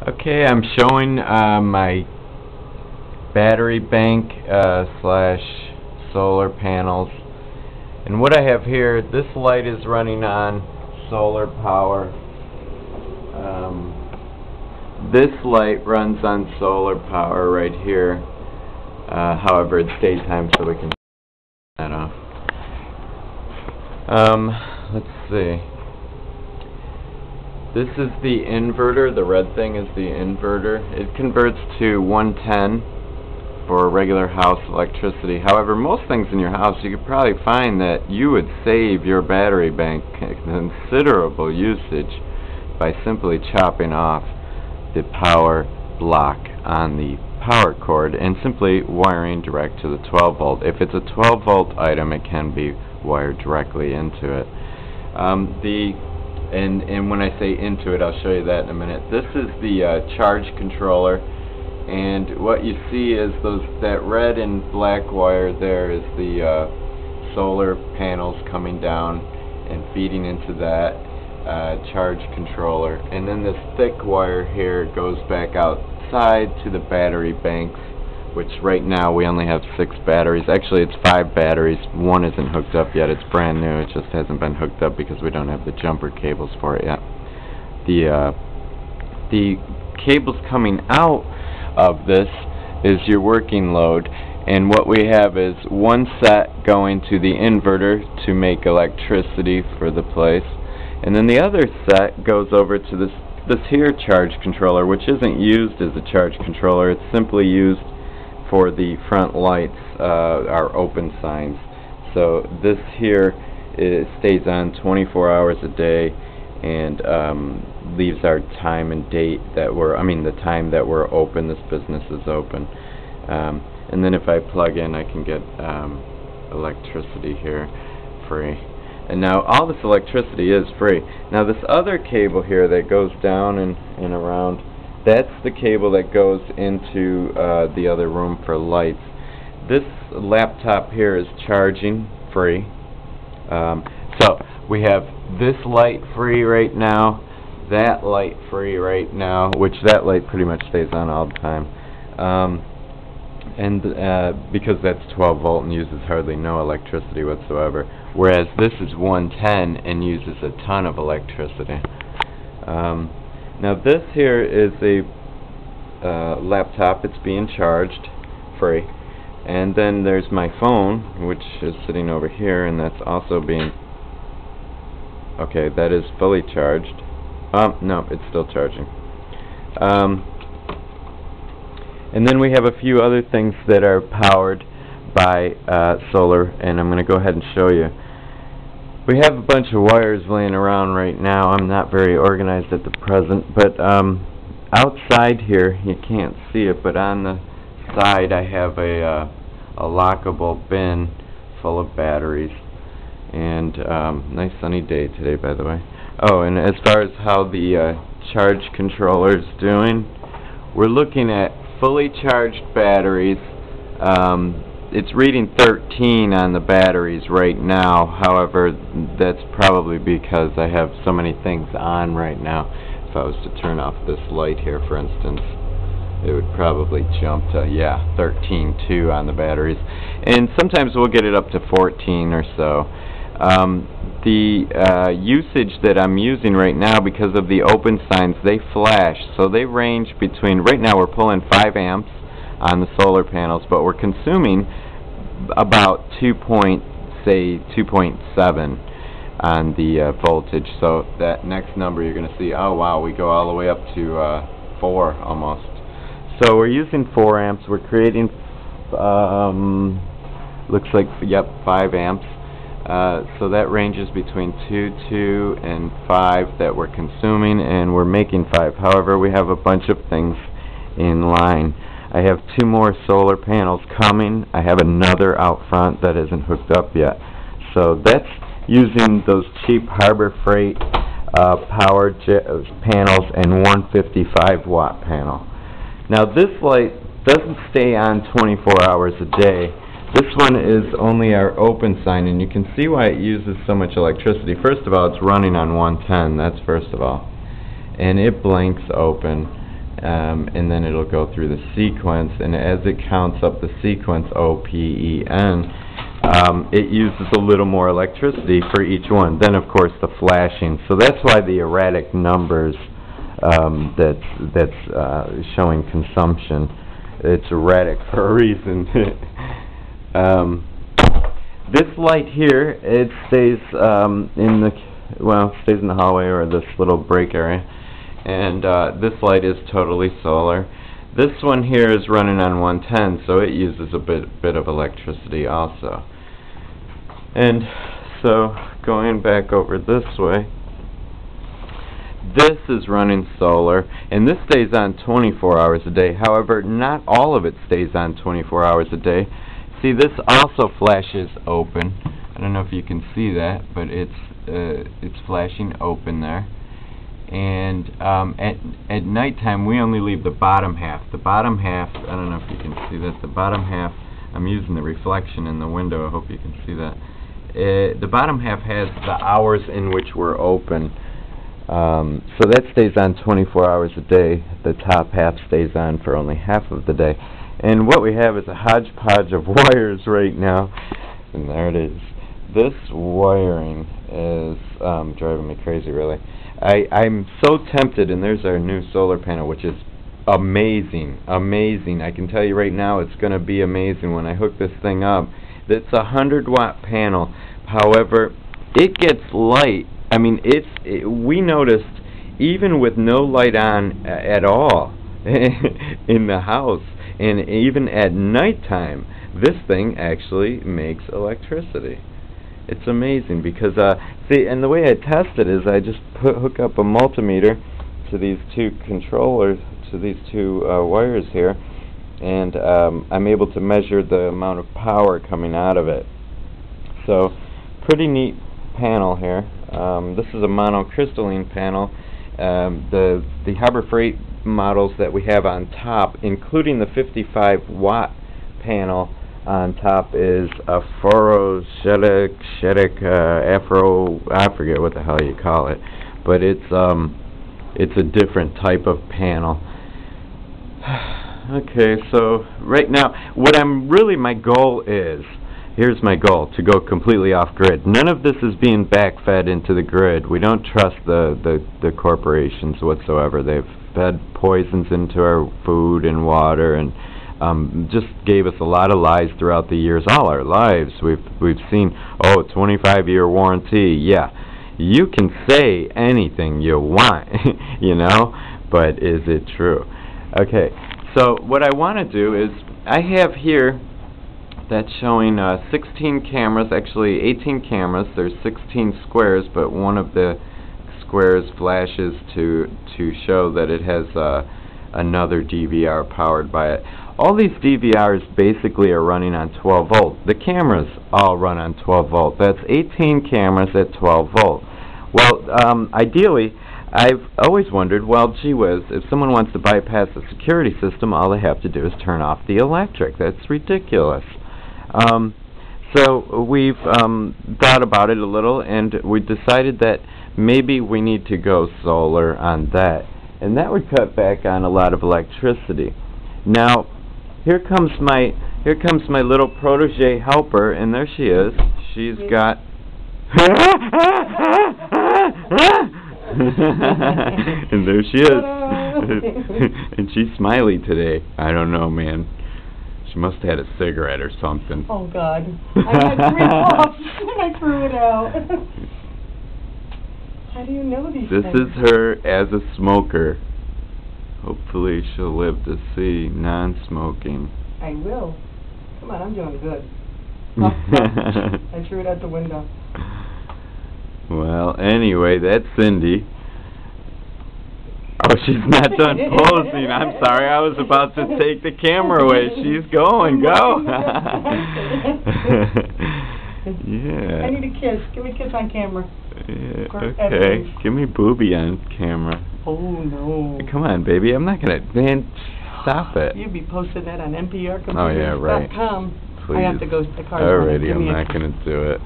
Okay, I'm showing my battery bank slash solar panels, and what I have here, this light is running on solar power. This light runs on solar power right here. However, it's daytime, so we can turn that off. Let's see. This is the inverter. The red thing is the inverter. It converts to 110 for regular house electricity. However, most things in your house, you could probably find that you would save your battery bank considerable usage by simply chopping off the power block on the power cord and simply wiring direct to the 12 volt. If it's a 12 volt item, it can be wired directly into it. And when I say into it, I'll show you that in a minute. This is the charge controller, and what you see is that red and black wire there is the solar panels coming down and feeding into that charge controller, and then this thick wire here goes back outside to the battery banks, which right now we only have 6 batteries. Actually, it's 5 batteries. One isn't hooked up yet. It's brand new. It just hasn't been hooked up because we don't have the jumper cables for it yet. The cables coming out of this is your working load, and what we have is one set going to the inverter to make electricity for the place, and then the other set goes over to this here charge controller, which isn't used as a charge controller. It's simply used for the front lights, our open signs. So this here stays on 24 hours a day and leaves our time and date that the time that we're open, this business is open. And then if I plug in, I can get electricity here free. And now all this electricity is free. Now this other cable here that goes down and around, that's the cable that goes into the other room for lights. This laptop here is charging free. So we have this light free right now, that light free right now, which that light pretty much stays on all the time. Because that's 12 volt and uses hardly no electricity whatsoever, whereas this is 110 and uses a ton of electricity. Now this here is a laptop. It's being charged free, and then there's my phone, which is sitting over here, and that's also being that is fully charged. No, it's still charging. And then we have a few other things that are powered by solar, and I'm going to go ahead and show you. We have a bunch of wires laying around right now. I'm not very organized at the present, but outside here, you can't see it, but on the side I have a lockable bin full of batteries. And nice sunny day today, by the way. Oh, and as far as how the charge controller is doing, we're looking at fully charged batteries. It's reading 13 on the batteries right now. However, that's probably because I have so many things on right now. If I was to turn off this light here, for instance, it would probably jump to 13.2 on the batteries. And sometimes we'll get it up to 14 or so. The usage that I'm using right now, because of the open signs, they flash, so they range between, right now we're pulling 5 amps on the solar panels, but we're consuming about 2.7 on the voltage. So that next number you're going to see, oh wow, we go all the way up to 4 almost. So we're using 4 amps. We're creating looks like 5 amps. So that ranges between 2 and 5 that we're consuming, and we're making 5. However, we have a bunch of things in line. I have 2 more solar panels coming. I have another out front that isn't hooked up yet. So that's using those cheap Harbor Freight power panels and 155 watt panel. Now this light doesn't stay on 24 hours a day. This one is only our open sign, and you can see why it uses so much electricity. First of all, it's running on 110, that's first of all. And it blinks open. and then it'll go through the sequence, and as it counts up the sequence, OPEN, it uses a little more electricity for each one. Then, of course, the flashing. So that's why the erratic numbers that's showing consumption. It's erratic for a reason. This light here, it stays stays in the hallway or this little break area, and this light is totally solar. This one here is running on 110, so it uses a bit of electricity also. And so going back over this way, this is running solar, and this stays on 24 hours a day. However, not all of it stays on 24 hours a day. See, this also flashes open. I don't know if you can see that, but it's flashing open there. And at nighttime, we only leave the bottom half. The bottom half, I don't know if you can see that. The bottom half, I'm using the reflection in the window. I hope you can see that. The bottom half has the hours in which we're open. So that stays on 24 hours a day. The top half stays on for only half of the day. And what we have is a hodgepodge of wires right now. And there it is. This wiring is driving me crazy, really. I'm so tempted, and there's our new solar panel, which is amazing, amazing. I can tell you right now it's going to be amazing when I hook this thing up. It's a 100-watt panel. However, it gets light. I mean, we noticed even with no light on at all in the house, and even at nighttime, this thing actually makes electricity. It's amazing because, see, and the way I test it is I just hook up a multimeter to these two controllers, to these two wires here, and I'm able to measure the amount of power coming out of it. So, pretty neat panel here. This is a monocrystalline panel. The Harbor Freight models that we have on top, including the 55-watt panel on top, is a Afro, I forget what the hell you call it, but it's a different type of panel. Okay, so right now, my goal is, here's my goal, to go completely off grid. None of this is being back-fed into the grid. We don't trust the corporations whatsoever. They've fed poisons into our food and water, and just gave us a lot of lies throughout the years. All our lives we've seen, 25-year warranty. Yeah, you can say anything you want, you know, but is it true? Okay, so what I want to do is, I have here that's showing 16 cameras, actually 18 cameras. There's 16 squares, but one of the squares flashes to show that it has another DVR powered by it. All these DVRs basically are running on 12 volt. The cameras all run on 12 volt. That's 18 cameras at 12 volt. Well, ideally, I've always wondered, well, gee whiz, if someone wants to bypass the security system, all they have to do is turn off the electric. That's ridiculous. So we've thought about it a little, and we decided that maybe we need to go solar on that, and that would cut back on a lot of electricity. Now, here comes my little protege helper, and there she is. She's got and there she is. And she's smiley today. I don't know, man. She must have had a cigarette or something. Oh, God. I had 3 puffs, and I threw it out. How do you know these things? This is her as a smoker. Hopefully she'll live to see non-smoking. I will. Come on, I'm doing good. I threw it out the window. Well, anyway, that's Cindy. Oh, she's not done posing. I'm sorry, I was about to take the camera away. She's going. Go. Yeah. I need a kiss. Give me a kiss on camera. Yeah, okay. Give me booby on camera. Oh, no. Come on, baby. I'm not going to... Man, stop it. You'd be posting that on NPRcomputers.com. Oh, yeah, right. Please. I have to go to the car. Alrighty, I'm not going to do it.